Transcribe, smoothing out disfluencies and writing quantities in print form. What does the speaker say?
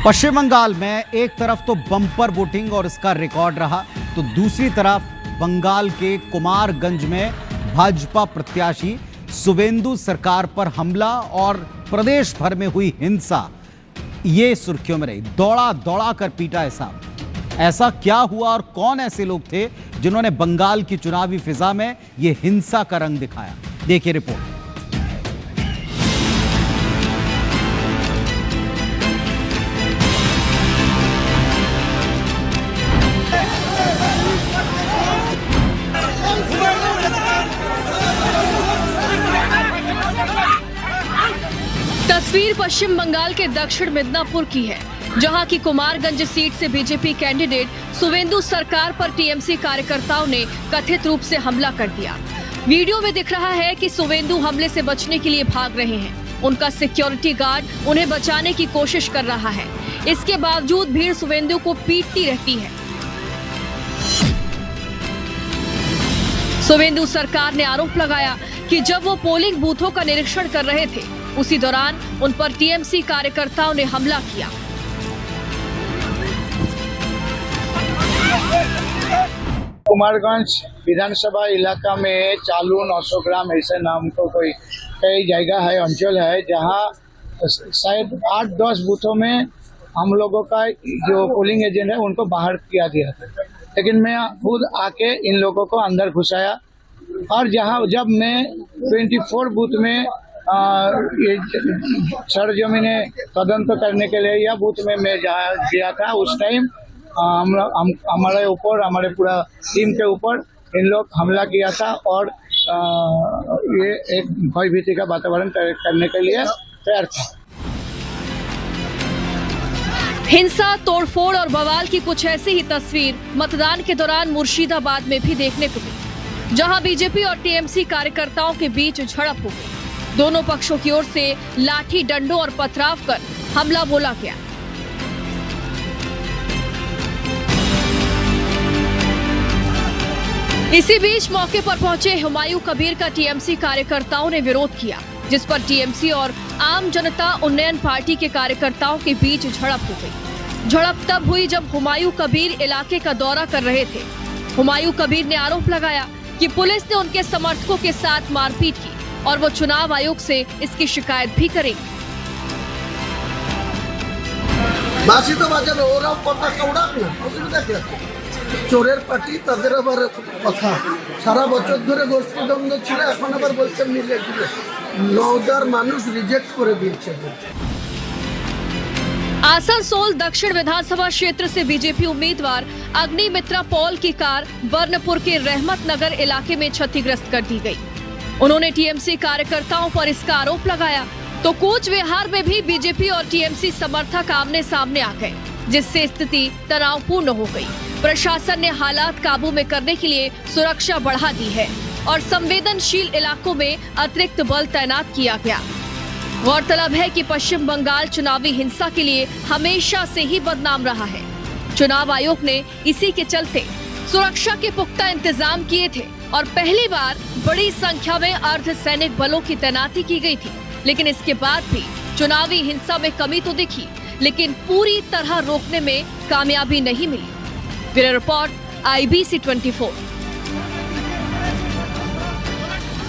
पश्चिम बंगाल में एक तरफ तो बम्पर वोटिंग और इसका रिकॉर्ड रहा, तो दूसरी तरफ बंगाल के कुमारगंज में भाजपा प्रत्याशी सुवेंदु सरकार पर हमला और प्रदेश भर में हुई हिंसा, ये सुर्खियों में रही। दौड़ा दौड़ा कर पीटा ऐसा क्या हुआ और कौन ऐसे लोग थे जिन्होंने बंगाल की चुनावी फिजा में ये हिंसा का रंग दिखाया? देखिए रिपोर्ट। तस्वीर पश्चिम बंगाल के दक्षिण मिदनापुर की है, जहां की कुमारगंज सीट से बीजेपी कैंडिडेट सुवेंदु सरकार पर टीएमसी कार्यकर्ताओं ने कथित रूप से हमला कर दिया। वीडियो में दिख रहा है कि सुवेंदु हमले से बचने के लिए भाग रहे हैं। उनका सिक्योरिटी गार्ड उन्हें बचाने की कोशिश कर रहा है। इसके बावजूद भीड़ सुवेंदु को पीटती रहती है। सुवेंदु सरकार ने आरोप लगाया कि जब वो पोलिंग बूथों का निरीक्षण कर रहे थे, उसी दौरान उन पर टीएमसी कार्यकर्ताओं ने हमला किया। कुमारगंज विधानसभा इलाका में चालू 900 ग्राम ऐसे नाम को कोई कई जगह है, अंचल है, जहां शायद 8-10 बूथों में हम लोगों का जो पोलिंग एजेंट है उनको बाहर किया गया था, लेकिन मैं खुद आके इन लोगों को अंदर घुसाया। और जब मैं 24 बूथ में ये सरजमीने तदंत करने के लिए या बूथ में मैं गया था, उस टाइम हमारे ऊपर, हमारे पूरा टीम के ऊपर इन लोग हमला किया था और ये एक भयभीति का वातावरण करने के लिए तैयार था। हिंसा, तोड़फोड़ और बवाल की कुछ ऐसी ही तस्वीर मतदान के दौरान मुर्शिदाबाद में भी देखने को मिली, जहां बीजेपी और टीएमसी कार्यकर्ताओं के बीच झड़प हो गई। दोनों पक्षों की ओर से लाठी, डंडों और पथराव कर हमला बोला गया। इसी बीच मौके पर पहुंचे हुमायूं कबीर का टीएमसी कार्यकर्ताओं ने विरोध किया, जिस पर टीएमसी और आम जनता उन्नयन पार्टी के कार्यकर्ताओं के बीच झड़प हो गई। झड़प तब हुई जब हुमायूं कबीर इलाके का दौरा कर रहे थे। हुमायूं कबीर ने आरोप लगाया कि पुलिस ने उनके समर्थकों के साथ मारपीट की और वो चुनाव आयोग से इसकी शिकायत भी करेंगे। চোরের পার্টি তাদের আবার কথা সারা বছর ধরে গোষ্ঠীদ্বন্দ্ব ছিল, এখন আবার বলছেন মিলে দিলে। নওদার মানুষ রিজেক্ট করে দিয়েছে। आसनसोल दक्षिण विधानसभा क्षेत्र से बीजेपी उम्मीदवार अग्निमित्रा पॉल की कार बर्नपुर के रहमत नगर इलाके में क्षतिग्रस्त कर दी गई। उन्होंने टीएमसी कार्यकर्ताओं पर इसका आरोप लगाया, तो कूच विहार में भी बीजेपी और टीएमसी समर्थक आमने सामने आ गए, जिससे स्थिति तनावपूर्ण हो गई। प्रशासन ने हालात काबू में करने के लिए सुरक्षा बढ़ा दी है और संवेदनशील इलाकों में अतिरिक्त बल तैनात किया गया। गौरतलब है कि पश्चिम बंगाल चुनावी हिंसा के लिए हमेशा से ही बदनाम रहा है। चुनाव आयोग ने इसी के चलते सुरक्षा के पुख्ता इंतजाम किए थे और पहली बार बड़ी संख्या में अर्धसैनिक बलों की तैनाती की गई थी। लेकिन इसके बाद भी चुनावी हिंसा में कमी तो दिखी, लेकिन पूरी तरह रोकने में कामयाबी नहीं मिली। Bureau report IBC 24।